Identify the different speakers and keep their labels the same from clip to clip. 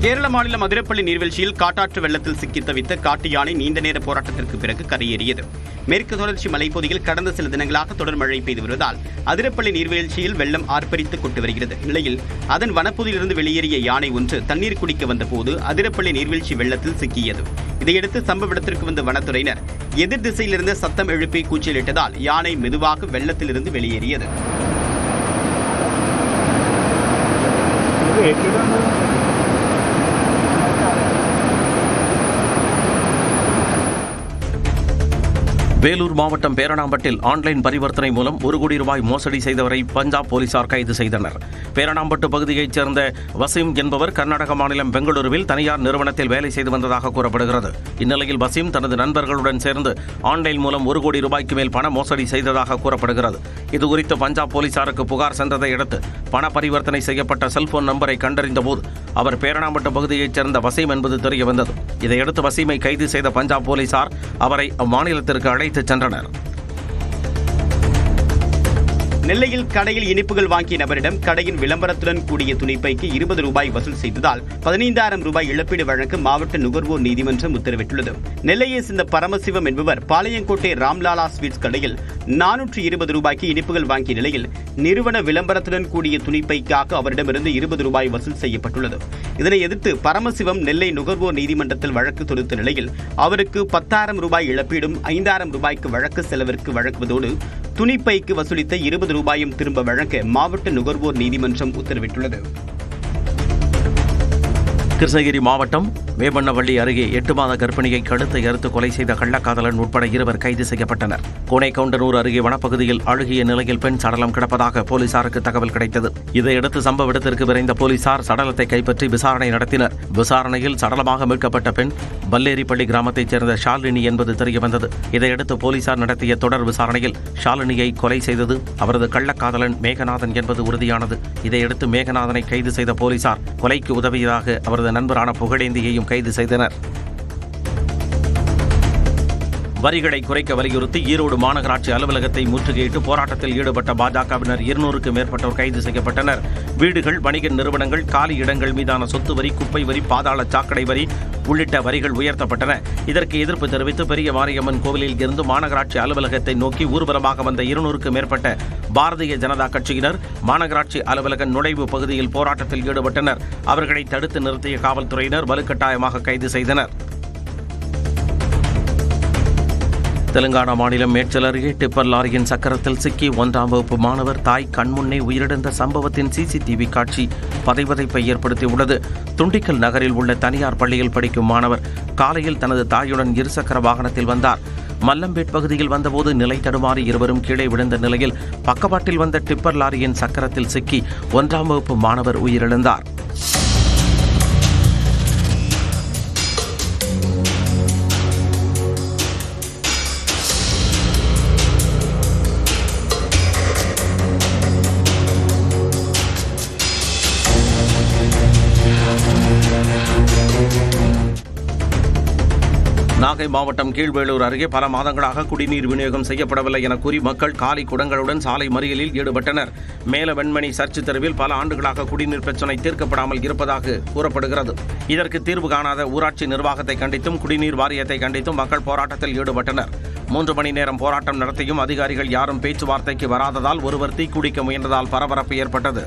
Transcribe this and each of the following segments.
Speaker 1: கேரள மாநிலம் அதிரப்பள்ளி நீர்வீழ்ச்சியில் காட்டாற்று வெள்ளத்தில் சிக்கி தவித்த காட்டு யானை நீண்ட நேர போராட்டத்திற்கு பிறகு கரையேறியது. மேற்கு தொடர்ச்சி மலைப்பகுதியில் கடந்த சில தினங்களாக தொடர் மழை பெய்து வருவதால் அதிரப்பள்ளி நீர்வீழ்ச்சியில் வெள்ளம் ஆர்ப்பரித்து கொண்டு வருகிறது. நிலையில் அதன் வனப்பகுதியிலிருந்து வெளியேறிய யானை ஒன்று தண்ணீர் குடிக்க வந்தபோது அதிரப்பள்ளி நீர்வீழ்ச்சி வெள்ளத்தில் சிக்கியது. இதையடுத்து சம்பவ இடத்திற்கு வந்த வனத்துறையினர் எதிர் திசையிலிருந்து சத்தம் எழுப்பி கூச்சலிட்டதால் யானை மெதுவாக வெள்ளத்திலிருந்து வெளியேறியது.
Speaker 2: வேலூர் மாவட்டம் பேரணாம்பட்டில் ஆன்லைன் பரிவர்த்தனை மூலம் 1 கோடி ரூபாய் மோசடி செய்தவரை பஞ்சாப் போலீசார் கைது செய்தனர். பேரணாம்பட்டு பகுதியைச் சேர்ந்த வசீம் என்பவர் கர்நாடக மாநிலம் பெங்களூருவில் தனியார் நிறுவனத்தில் வேலை செய்து வந்ததாக கூறப்படுகிறது. இந்நிலையில் வசீம் தனது நண்பர்களுடன் சேர்ந்து ஆன்லைன் மூலம் 1 கோடி ரூபாய்க்கு மேல் பண மோசடி செய்ததாக கூறப்படுகிறது. இதுகுறித்து பஞ்சாப் போலீசாருக்கு புகார் சென்றதை அடுத்து பண பரிவர்த்தனை செய்யப்பட்ட செல்போன் நம்பரை கண்டறிந்தபோது அவர் பேரணாம்பட்டு பகுதியைச் சேர்ந்த வசீம் என்பது தெரியவந்தது. இதையடுத்து வசீமை கைது செய்த பஞ்சாப் போலீசார் அவரை அம்மாநிலத்திற்கு அழைத்துச் சென்றனர்.
Speaker 1: நெல்லையில் கடையில் இனிப்புகள் வாங்கிய நபரிடம் கடையின் விளம்பரத்துடன் கூடிய துணிப்பைக்கு 20 ரூபாய் வசூல் செய்ததால் 15,000 ரூபாய் இழப்பீடு வழங்க மாவட்ட நுகர்வோர் நீதிமன்றம் உத்தரவிட்டுள்ளது. நெல்லையை சேர்ந்த பரமசிவம் என்பவர் பாளையங்கோட்டை ராம்லாலா ஸ்வீட்ஸ் கடையில் 420 ரூபாய்க்கு இனிப்புகள் வாங்கிய நிலையில் நிறுவன விளம்பரத்துடன் கூடிய துணிப்பைக்காக அவரிடமிருந்து 20 ரூபாய் வசூல் செய்யப்பட்டுள்ளது. இதனை எதிர்த்து பரமசிவம் நெல்லை நுகர்வோர் நீதிமன்றத்தில் வழக்கு தொடுத்த நிலையில் அவருக்கு 10,000 ரூபாய் இழப்பீடும் 5,000 ரூபாய்க்கு வழக்கு செலவிற்கு வழங்குவதோடு துணிப்பைக்கு வசூலித்த 20 ரூபாயும் திரும்ப வழங்க மாவட்ட நுகர்வோர் நீதிமன்றம் உத்தரவிட்டுள்ளது.
Speaker 2: கிருஷ்ணகிரி மாவட்டம் வேபண்ணவள்ளி அருகே 8 மாத கர்ப்பிணியை கழுத்தை அறுத்து கொலை செய்த கள்ளக்காதலன் உட்பட 2 கைது செய்யப்பட்டனர். கோனைக்கவுண்டனூர் அருகே வனப்பகுதியில் அழுகிய நிலையில் பெண் சடலம் கிடப்பதாக போலீசாருக்கு தகவல் கிடைத்தது. இதையடுத்து சம்பவ இடத்திற்கு விரைந்த போலீசார் சடலத்தை கைப்பற்றி விசாரணை நடத்தினர். விசாரணையில் சடலமாக மீட்கப்பட்ட பெண் பல்லேரிப்பள்ளி கிராமத்தைச் சேர்ந்த ஷாலினி என்பது தெரியவந்தது. இதையடுத்து போலீசார் நடத்திய தொடர் விசாரணையில் ஷாலினியை கொலை செய்தது அவரது கள்ளக்காதலன் மேகநாதன் என்பது உறுதியானது. இதையடுத்து மேகநாதனை கைது செய்த போலீசார் கொலைக்கு உதவியதாக அவரது நண்பரான புகழேந்தியையும் கைது செய்தனர். வரிகளை குறைக்க வலியுறுத்தி ஈரோடு மாநகராட்சி அலுவலகத்தை முற்றுகையிட்டு போராட்டத்தில் ஈடுபட்ட பாஜகவினர் 200க்கும் மேற்பட்டோர் கைது செய்யப்பட்டனர். வீடுகள், வணிக நிறுவனங்கள், காலி இடங்கள் மீதான சொத்து வரி, குப்பை வரி, பாதாள சாக்கடை வரி உள்ளிட்ட வரிகள் உயர்த்தப்பட்டன. இதற்கு எதிர்ப்பு தெரிவித்து பெரிய மாரியம்மன் கோவிலில் இருந்து மாநகராட்சி அலுவலகத்தை நோக்கி ஊர்வலமாக வந்த 200க்கும் மேற்பட்ட பாரதிய ஜனதா கட்சியினர் மாநகராட்சி அலுவலக நுழைவு பகுதியில் போராட்டத்தில் ஈடுபட்டனர். அவர்களை தடுத்து நிறுத்திய காவல்துறையினர் வலுக்கட்டாயமாக கைது செய்தனர். தெலுங்கானா மாநிலம் மேட்சல் அருகே டிப்பர் லாரியின் சக்கரத்தில் சிக்கி 1ஆம் வகுப்பு மாணவர் தாய் கண்முன்னே உயிரிழந்த சம்பவத்தின் சிசிடிவி காட்சி பதைபதைப்பை ஏற்படுத்தியுள்ளது. துண்டிக்கல் நகரில் உள்ள தனியார் பள்ளியில் படிக்கும் மாணவர் காலையில் தனது தாயுடன் இருசக்கர வாகனத்தில் வந்தார். மல்லம்பேட் பகுதியில் வந்தபோது நிலை தடுமாறி இருவரும் கீழே விழுந்த நிலையில் பக்கவாட்டில் வந்த டிப்பர் லாரியின் சக்கரத்தில் சிக்கி 1ஆம் வகுப்பு மாணவர் உயிரிழந்தார். நாகை மாவட்டம் கீழ்வேளூர் அருகே பல மாதங்களாக குடிநீர் விநியோகம் செய்யப்படவில்லை என கூறி மக்கள் காலி குடங்களுடன் சாலை மறியலில் ஈடுபட்டனர். மேல வெண்மணி சர்ச் தெருவில் பல ஆண்டுகளாக குடிநீர் பிரச்சினை தீர்க்கப்படாமல் இருப்பதாக கூறப்படுகிறது. இதற்கு தீர்வு காணாத ஊராட்சி நிர்வாகத்தை கண்டித்தும் குடிநீர் வாரியத்தை கண்டித்தும் மக்கள் போராட்டத்தில் ஈடுபட்டனர். 3 மணி நேரம் போராட்டம் நடத்தியும் அதிகாரிகள் யாரும் பேச்சுவார்த்தைக்கு வராததால் ஒருவர் தீக்குடிக்க முயன்றதால் பரபரப்பு ஏற்பட்டது.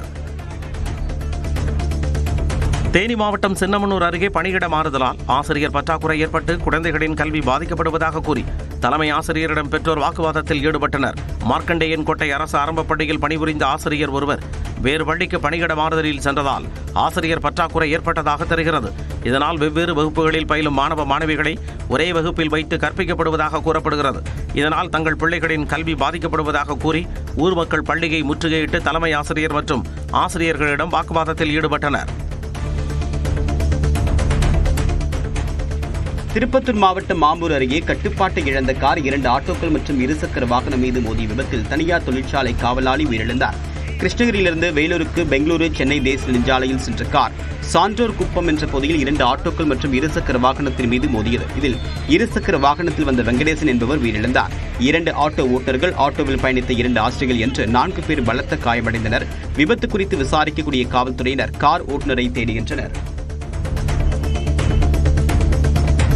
Speaker 2: தேனி மாவட்டம் சின்னமனூர் அருகே பணியிட மாறுதலால் ஆசிரியர் பற்றாக்குறை ஏற்பட்டு குழந்தைகளின் கல்வி பாதிக்கப்படுவதாக கூறி தலைமை ஆசிரியரிடம் பெற்றோர் வாக்குவாதத்தில் ஈடுபட்டனர். மார்க்கண்டேயன் கோட்டை அரசு ஆரம்ப பள்ளியில் பணிபுரிந்த ஆசிரியர் ஒருவர் வேறு பள்ளிக்கு பணியிட மாறுதலில் சென்றதால் ஆசிரியர் பற்றாக்குறை ஏற்பட்டதாக தெரிகிறது. இதனால் வெவ்வேறு வகுப்புகளில் பயிலும் மாணவ மாணவிகளை ஒரே வகுப்பில் வைத்து கற்பிக்கப்படுவதாக கூறப்படுகிறது. இதனால் தங்கள் பிள்ளைகளின் கல்வி பாதிக்கப்படுவதாக கூறி ஊர் மக்கள் பள்ளியை முற்றுகையிட்டு தலைமை ஆசிரியர் மற்றும் ஆசிரியர்களிடம் வாக்குவாதத்தில் ஈடுபட்டனர்.
Speaker 1: திருப்பத்தூர் மாவட்டம் மாம்பூர் அருகே கட்டுப்பாட்டை இழந்த கார் 2 ஆட்டோக்கள் மற்றும் இருசக்கர வாகனம் மீது மோதிய விபத்தில் தனியார் தொழிற்சாலை காவலாளி உயிரிழந்தார். கிருஷ்ணகிரியிலிருந்து வேலூருக்கு பெங்களூரு சென்னை தேசிய நெடுஞ்சாலையில் சென்ற கார் சான்றோர் குப்பம் என்ற பகுதியில் 2 ஆட்டோக்கள் மற்றும் இருசக்கர வாகனத்தின் மீது மோதியது. இதில் இருசக்கர வாகனத்தில் வந்த வெங்கடேசன் என்பவர் உயிரிழந்தார். 2 ஆட்டோ ஓட்டர்கள், ஆட்டோவில் பயணித்த 2 ஆசிரியர்கள் என்று 4 பேர் பலத்த காயமடைந்தனர். விபத்து குறித்து விசாரிக்கக்கூடிய காவல்துறையினர் கார் ஓட்டுநரை தேடுகின்றனர்.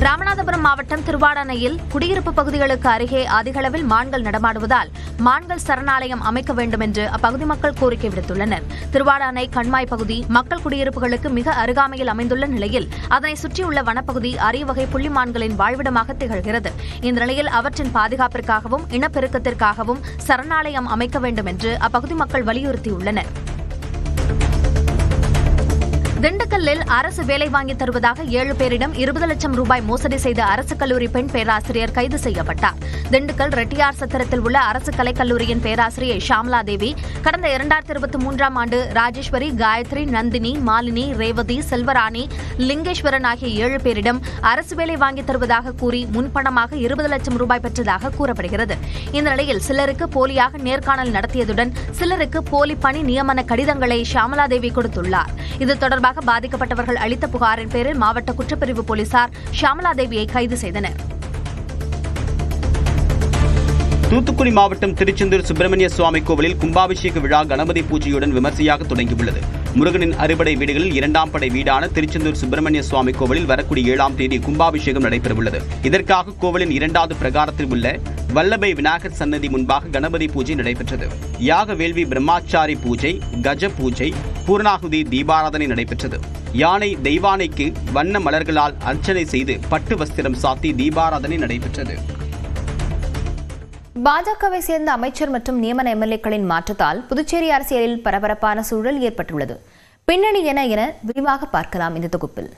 Speaker 3: ராமநாதபுரம் மாவட்டம் திருவாடானையில் குடியிருப்பு பகுதிகளுக்கு அருகே அதிகளவில் மான்கள் நடமாடுவதால் மான்கள் சரணாலயம் அமைக்க வேண்டும் என்று அப்பகுதி மக்கள் கோரிக்கை விடுத்துள்ளனர். திருவாடானை கண்மாய் பகுதி மக்கள் குடியிருப்புகளுக்கு மிக அருகாமையில் அமைந்துள்ள நிலையில் அதனை சுற்றியுள்ள வனப்பகுதி அரிய வகை புள்ளிமான்களின் வாழ்விடமாக திகழ்கிறது. இந்த நிலையில் அவற்றின் பாதுகாப்பிற்காகவும் இனப்பெருக்கத்திற்காகவும் சரணாலயம் அமைக்க வேண்டும் என்று அப்பகுதி மக்கள் வலியுறுத்தியுள்ளனர். திண்டுக்கல்லில் அரசு வேலை வாங்கி தருவதாக 7 பேரிடம் 20 லட்சம் ரூபாய் மோசடி செய்த அரசு கல்லூரி பெண் பேராசிரியர் கைது செய்யப்பட்டார். திண்டுக்கல் ரெட்டியார் சத்திரத்தில் உள்ள அரசு கலைக்கல்லூரியின் பேராசிரியை ஷாமலா தேவி கடந்த 2023ஆம் ஆண்டு ராஜேஸ்வரி, காயத்ரி, நந்தினி, மாலினி, ரேவதி, செல்வராணி, லிங்கேஸ்வரன் ஆகிய 7 பேரிடம் அரசு வேலை வாங்கி தருவதாக கூறி முன்பணமாக 20 லட்சம் ரூபாய் பெற்றதாக கூறப்படுகிறது. இந்த நிலையில் சிலருக்கு போலியாக நேர்காணல் நடத்தியதுடன் சிலருக்கு போலி பணி நியமன கடிதங்களை ஷாமலா தேவி கொடுத்துள்ளார். இது தொடர்பாக பாதிக்கப்பட்டவர்கள் அளித்த புகாரின் பேரில் மாவட்ட குற்றப்பிரிவு போலீசார் ஷாமலா தேவியை கைது செய்தனர்.
Speaker 1: தூத்துக்குடி மாவட்டம் திருச்செந்தூர் சுப்பிரமணிய சுவாமி கோவிலில் கும்பாபிஷேக விழா கணபதி பூஜையுடன் விமர்சையாக தொடங்கியுள்ளது. முருகனின் அறுபடை வீடுகளில் 2ஆம் படை வீடான திருச்செந்தூர் சுப்பிரமணிய சுவாமி கோவிலில் வரக்கூடிய 7ஆம் தேதி கும்பாபிஷேகம் நடைபெறவுள்ளது. இதற்காக கோவிலின் 2வது பிரகாரத்தில் உள்ள வல்லபை விநாயகர் சன்னதி முன்பாக கணபதி பூஜை நடைபெற்றது. யாக வேள்வி, பிரம்மாச்சாரி பூஜை, கஜ பூஜை, பூர்ணாகுதி, தீபாராதனை நடைபெற்றது. யானை தெய்வானைக்கு வண்ண மலர்களால் அர்ச்சனை செய்து பட்டு வஸ்திரம் சாத்தி தீபாராதனை நடைபெற்றது.
Speaker 4: பாஜகவை சேர்ந்த அமைச்சர் மற்றும் நியமன எம்எல்ஏக்களின் மாற்றத்தால் புதுச்சேரி அரசியலில் பரபரப்பான சூழல் ஏற்பட்டுள்ளது. பின்னணி என விரிவாக பார்க்கலாம் இந்த தொகுப்பில்.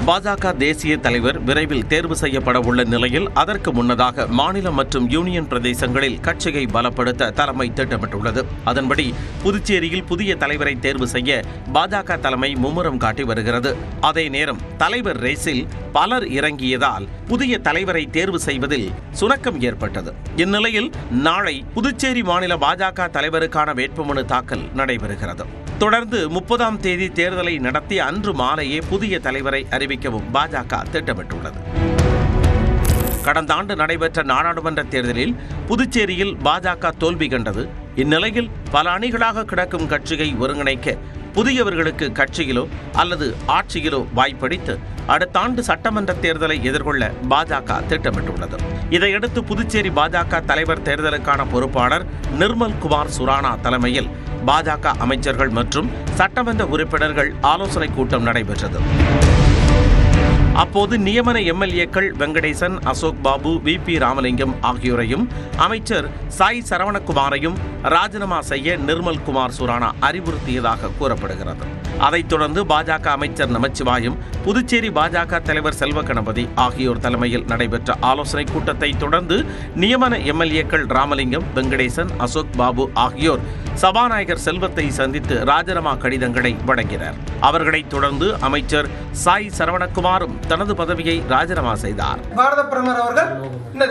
Speaker 2: பாஜக தேசிய தலைவர் விரைவில் தேர்வு செய்யப்பட உள்ள நிலையில் அதற்கு முன்னதாக மாநிலம் மற்றும் யூனியன் பிரதேசங்களில் கட்சியை பலப்படுத்த தலைமை திட்டமிட்டுள்ளது. அதன்படி புதுச்சேரியில் புதிய தலைவரை தேர்வு செய்ய பாஜக தலைமை மும்முரம் காட்டி வருகிறது. அதே நேரம் தலைவர் ரேஸில் பலர் இறங்கியதால் புதிய தலைவரை தேர்வு செய்வதில் சுணக்கம் ஏற்பட்டது. இந்நிலையில் நாளை புதுச்சேரி மாநில பாஜக தலைவருக்கான வேட்புமனு தாக்கல் நடைபெறுகிறது. தொடர்ந்து 30ஆம் தேதி தேர்தலை நடத்தி அன்று மாலையே புதிய தலைவரை அறிவிக்கவும் பாஜக திட்டமிட்டுள்ளது. கடந்த ஆண்டு நடைபெற்ற நாடாளுமன்ற தேர்தலில் புதுச்சேரியில் பாஜக தோல்வி கண்டது. இந்நிலையில் பல அணிகளாக கிடக்கும் கட்சியை ஒருங்கிணைக்க புதியவர்களுக்கு கட்சியிலோ அல்லது ஆட்சியிலோ வாய்ப்பளித்து அடுத்த ஆண்டு சட்டமன்ற தேர்தலை எதிர்கொள்ள பாஜக திட்டமிட்டுள்ளது. இதையடுத்து புதுச்சேரி பாஜக தலைவர் தேர்தலுக்கான பொறுப்பாளர் நிர்மல் குமார் சுரானா தலைமையில் பாஜக அமைச்சர்கள் மற்றும் சட்டமன்ற உறுப்பினர்கள் ஆலோசனை கூட்டம் நடைபெற்றது. அப்போது நியமன எம்எல்ஏக்கள் வெங்கடேசன், அசோக் பாபு, VP ராமலிங்கம் ஆகியோரையும் அமைச்சர் சாய் சரவணகுமாரையும் ராஜினாமா செய்ய நிர்மல் குமார் சுரானா அறிவுறுத்தியதாக கூறப்படுகிறது. அதைத் தொடர்ந்து பாஜக அமைச்சர் நமச்சிவாயம், புதுச்சேரி பாஜக தலைவர் செல்வ கணபதி ஆகியோர் தலைமையில் நடைபெற்ற ஆலோசனை கூட்டத்தை தொடர்ந்து நியமன எம்எல்ஏக்கள் ராமலிங்கம், வெங்கடேசன், அசோக் பாபு ஆகியோர் சபாநாயகர் செல்வத்தை சந்தித்து ராஜினாமா கடிதங்களை வழங்கினர். அவர்களைத் தொடர்ந்து அமைச்சர் சாய் சரவணகுமாரும் தனது பதவியை ராஜினாமா செய்தார்.
Speaker 5: பாரத பிரதமர் அவர்கள் இந்த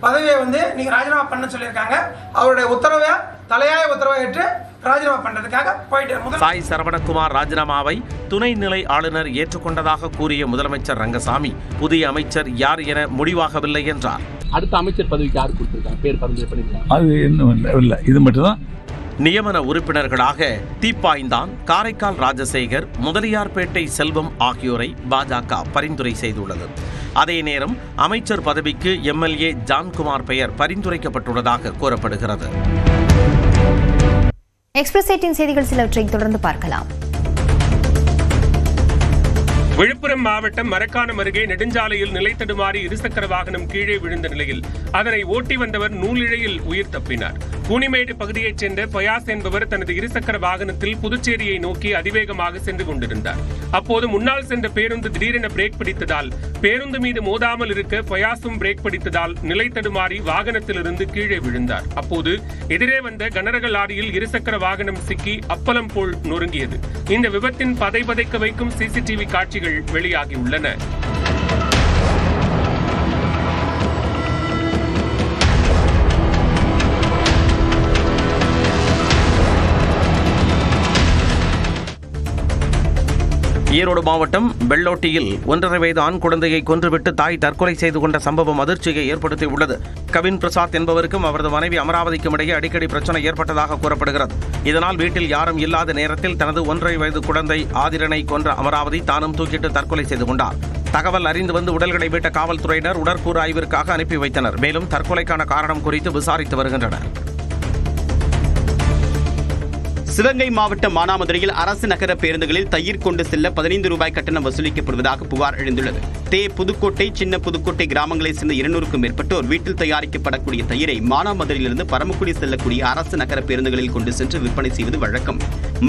Speaker 5: பதவியை நீங்க ராஜினாமா பண்ண சொல்லியிருக்காங்க. அவருடைய உத்தரவை தலையாய உத்தரவை ஏற்று ராஜினாமா பண்றதுக்காக போயிட்டு
Speaker 2: சாய் சரவணகுமார் ராஜினாமாவை துணைநிலை ஆளுநர் ஏற்றுக்கொண்டதாக கூறிய முதலமைச்சர் ரங்கசாமி புதிய அமைச்சர் யார் என முடிவாகவில்லை என்றார்.
Speaker 6: அடுத்த அமைச்சர் பதவிக்கு யார் கொடுத்திருக்காங்க, பேர் பரிந்துரை பண்ணிருக்காங்க?
Speaker 7: அது இன்னும் இல்லை, இது மட்டும்தான்.
Speaker 2: நியமன உறுப்பினர்களாக தீப்பாய்ந்தான், காரைக்கால் ராஜசேகர், முதலியார்பேட்டை செல்வம் ஆகியோரை பாஜக பரிந்துரை செய்துள்ளது. அதே நேரம் அமைச்சர் பதவிக்கு MLA ஜான்குமார் பெயர் பரிந்துரைக்கப்பட்டுள்ளதாக கூறப்படுகிறது.
Speaker 4: எக்ஸ்பிரஸ் 18 செய்திகள் சிலவற்றை தொடர்ந்து பார்க்கலாம்.
Speaker 8: விழுப்புரம் மாவட்டம் மரக்காணம் அருகே நெடுஞ்சாலையில் நிலை தடுமாறி இருசக்கர வாகனம் கீழே விழுந்த நிலையில் அதனை ஓட்டி வந்தவர் நூலிழையில் உயிர் தப்பினார். கூனிமேடு பகுதியைச் சேர்ந்த பயாஸ் என்பவர் தனது இருசக்கர வாகனத்தில் புதுச்சேரியை நோக்கி அதிவேகமாக சென்று கொண்டிருந்தார். அப்போது முன்னால் சென்ற பேருந்து திடீரென பிரேக் பிடித்ததால் பேருந்து மீது மோதாமல் இருக்க பயாசும் பிரேக் பிடித்ததால் நிலை தடுமாறி வாகனத்திலிருந்து கீழே விழுந்தார். அப்போது எதிரே வந்த கனரக லாரியில் இருசக்கர வாகனம் சிக்கி அப்பளம் போல் நொறுங்கியது. இந்த விபத்தின் பதைபதைக்க வைக்கும் CCTV காட்சிகள் வெளியாகியுள்ளன.
Speaker 2: ஈரோடு மாவட்டம் பெல்லோட்டியில் 1.5 வயது ஆண் குழந்தையை கொன்றுவிட்டு தாய் தற்கொலை செய்து கொண்ட சம்பவம் அதிர்ச்சியை ஏற்படுத்தியுள்ளது. கவின் பிரசாத் என்பவருக்கும் அவரது மனைவி அமராவதிக்கும் இடையே அடிக்கடி பிரச்சனை ஏற்பட்டதாக கூறப்படுகிறது. இதனால் வீட்டில் யாரும் இல்லாத நேரத்தில் தனது 1.5 வயது குழந்தை ஆதிரனை கொன்ற அமராவதி தானும் தூக்கிட்டு தற்கொலை செய்து கொண்டார். தகவல் அறிந்து வந்து உடல்களை மீட்ட காவல்துறையினர் உடற்கூறு ஆய்விற்காக அனுப்பி வைத்தனர். மேலும் தற்கொலைக்கான காரணம் குறித்து விசாரித்து வருகின்றனர்.
Speaker 1: சிவகங்கை மாவட்டம் மானாமதுரையில் அரசு நகர பேருந்துகளில் தயிர் கொண்டு செல்ல 15 ரூபாய் கட்டணம் வசூலிக்கப்படுவதாக புகார் எழுந்துள்ளது. புதுக்கோட்டை, சின்ன புதுக்கோட்டை கிராமங்களைச் சேர்ந்த 200க்கும் மேற்பட்டோர் வீட்டில் தயாரிக்கப்படக்கூடிய தயிரை மானாமதுரையிலிருந்து பரமக்குடி செல்லக்கூடிய அரசு நகர பேருந்துகளில் கொண்டு சென்று விற்பனை செய்வது வழக்கம்.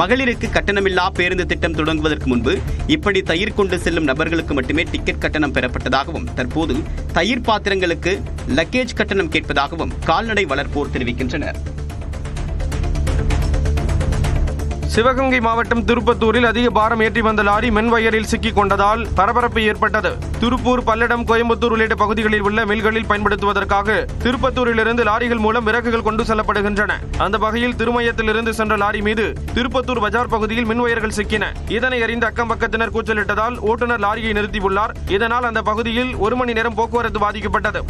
Speaker 1: மகளிருக்கு கட்டணமில்லா பேருந்து திட்டம் தொடங்குவதற்கு முன்பு இப்படி தயிர் கொண்டு செல்லும் நபர்களுக்கு மட்டுமே டிக்கெட் கட்டணம் பெறப்பட்டதாகவும், தற்போது தயிர் பாத்திரங்களுக்கு லக்கேஜ் கட்டணம் கேட்பதாகவும் கால்நடை வளர்ப்போர் தெரிவிக்கின்றனர்.
Speaker 9: சிவகங்கை மாவட்டம் திருப்பத்தூரில் அதிக பாரம் ஏற்றி வந்த லாரி மின்வயரில் சிக்கிக் கொண்டதால் பரபரப்பு ஏற்பட்டது. திருப்பூர், பல்லடம், கோயம்புத்தூர் உள்ளிட்ட பகுதிகளில் உள்ள மில்களில் பயன்படுத்துவதற்காக திருப்பத்தூரிலிருந்து லாரிகள் மூலம் விறகுகள் கொண்டு செல்லப்படுகின்றன. அந்த வகையில் திருமயத்திலிருந்து சென்ற லாரி மீது திருப்பத்தூர் பஜார் பகுதியில் மின்வயர்கள் சிக்கின. இதனை அறிந்த அக்கம் பக்கத்தினர் கூச்சலிட்டதால் ஓட்டுநர் லாரியை நிறுத்தியுள்ளார். இதனால் அந்த பகுதியில் 1 மணி நேரம் போக்குவரத்து பாதிக்கப்பட்டது.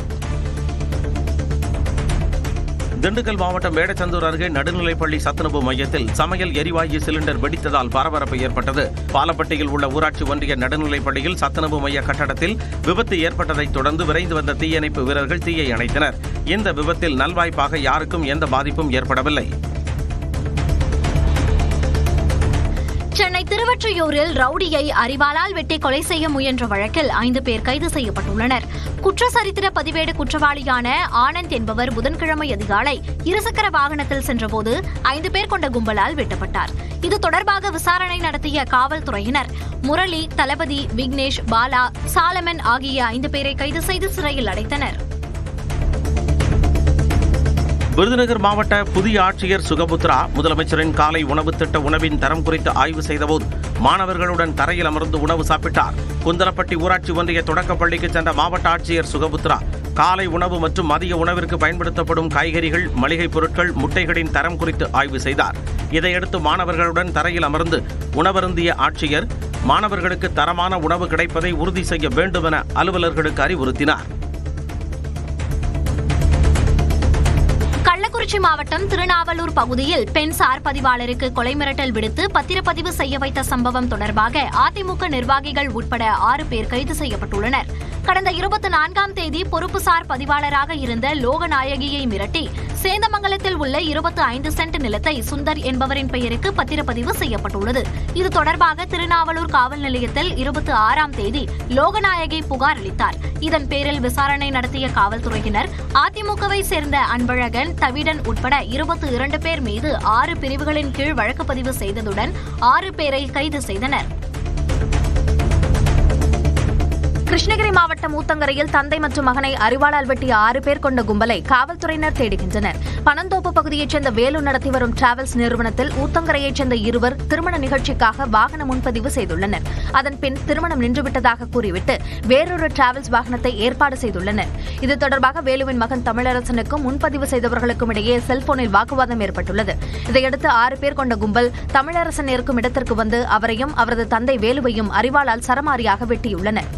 Speaker 2: திண்டுக்கல் மாவட்டம் வேடச்சந்தூர் அருகே நடுநிலைப்பள்ளி சத்துணவு மையத்தில் சமையல் எரிவாயு சிலிண்டர் வெடித்ததால் பரபரப்பு ஏற்பட்டது. பாலப்பட்டியில் உள்ள ஊராட்சி ஒன்றிய நடுநிலைப்பள்ளியில் சத்துணவு மைய கட்டடத்தில் விபத்து ஏற்பட்டதைத் தொடர்ந்து விரைந்து வந்த தீயணைப்பு வீரர்கள் தீயை அணைத்தனர். இந்த விபத்தில் நல்வாய்ப்பாக யாருக்கும் எந்த பாதிப்பும் ஏற்படவில்லை.
Speaker 3: சென்னை திருவொற்றியூரில் ரவுடியை அரிவாளால் வெட்டி கொலை செய்ய முயன்ற வழக்கில் 5 பேர் கைது செய்யப்பட்டுள்ளனர். குற்ற சரித்திர பதிவேடு குற்றவாளியான ஆனந்த் என்பவர் புதன்கிழமை அதிகாலை இருசக்கர வாகனத்தில் சென்றபோது 5 பேர் கொண்ட கும்பலால் வெட்டப்பட்டார். இது தொடர்பாக விசாரணை நடத்திய காவல்துறையினர் முரளி, தளபதி, விக்னேஷ், பாலா, சாலமன் ஆகிய 5 பேரை கைது செய்து சிறையில் அடைத்தனர்.
Speaker 2: விருதுநகர் மாவட்ட புதிய ஆட்சியர் சுகபுத்ரா முதலமைச்சரின் காலை உணவு திட்ட உணவின் தரம் குறித்து ஆய்வு செய்தபோது மாணவர்களுடன் தரையில் அமர்ந்து உணவு சாப்பிட்டார். குந்தலப்பட்டி ஊராட்சி ஒன்றிய தொடக்கப்பள்ளிக்கு சென்ற மாவட்ட ஆட்சியர் சுகபுத்ரா காலை உணவு மற்றும் மதிய உணவிற்கு பயன்படுத்தப்படும் காய்கறிகள், மளிகைப் பொருட்கள், முட்டைகளின் தரம் குறித்து ஆய்வு செய்தார். இதையடுத்து மாணவர்களுடன் தரையில் அமர்ந்து உணவருந்திய ஆட்சியர் மாணவர்களுக்கு தரமான உணவு கிடைப்பதை உறுதி செய்ய வேண்டும் என அலுவலர்களுக்கு அறிவுறுத்தினார்.
Speaker 3: கள்ளக்குறிச்சி மாவட்டம் திருநாவலூர் பகுதியில் பெண் சார் பதிவாளருக்கு கொலை மிரட்டல் விடுத்து பத்திரப்பதிவு செய்ய வைத்த சம்பவம் தொடர்பாக அதிமுக நிர்வாகிகள் உட்பட 6 பேர் கைது செய்யப்பட்டுள்ளனர். கடந்த 24ஆம் தேதி பொறுப்புசார் பதிவாளராக இருந்த லோகநாயகியை மிரட்டி சேந்தமங்கலத்தில் உள்ள 25 சென்ட் நிலத்தை சுந்தர் என்பவரின் பெயருக்கு பத்திரப்பதிவு செய்யப்பட்டுள்ளது. இது தொடர்பாக திருநாவலூர் காவல் நிலையத்தில் 26ஆம் தேதி லோகநாயகி புகார் அளித்தார். இதன் பேரில் விசாரணை நடத்திய காவல்துறையினர் அதிமுகவை சேர்ந்த அன்பழகன், தவிடன் உட்பட 22 பேர் மீது 6 பிரிவுகளின் கீழ் வழக்கு பதிவு செய்ததுடன் 6 பேரை கைது செய்தனர். கிருஷ்ணகிரி மாவட்டம் ஊத்தங்கரையில் தந்தை மற்றும் மகனை அரிவாளால் வெட்டிய 6 பேர் கொண்ட கும்பலை காவல்துறையினர் தேடுகின்றனர். பனந்தோப்பு பகுதியைச் சேர்ந்த வேலு நடத்தி வரும் டிராவல்ஸ் நிறுவனத்தில் ஊத்தங்கரையைச் சேர்ந்த இருவர் திருமண நிகழ்ச்சிக்காக வாகன முன்பதிவு செய்துள்ளனர். அதன் பின் திருமணம் நின்றுவிட்டதாக கூறிவிட்டு வேறொரு டிராவல்ஸ் வாகனத்தை ஏற்பாடு செய்துள்ளனர். இது தொடர்பாக வேலுவின் மகன் தமிழரசனுக்கும் முன்பதிவு செய்தவர்களுக்கும் இடையே செல்போனில் வாக்குவாதம் ஏற்பட்டுள்ளது. இதையடுத்து 6 பேர் கொண்ட கும்பல் தமிழரசன் இருக்கும் இடத்திற்கு வந்து அவரையும் அவரது தந்தை வேலுவையும் அரிவாளால் சரமாரியாக வெட்டியுள்ளனர்.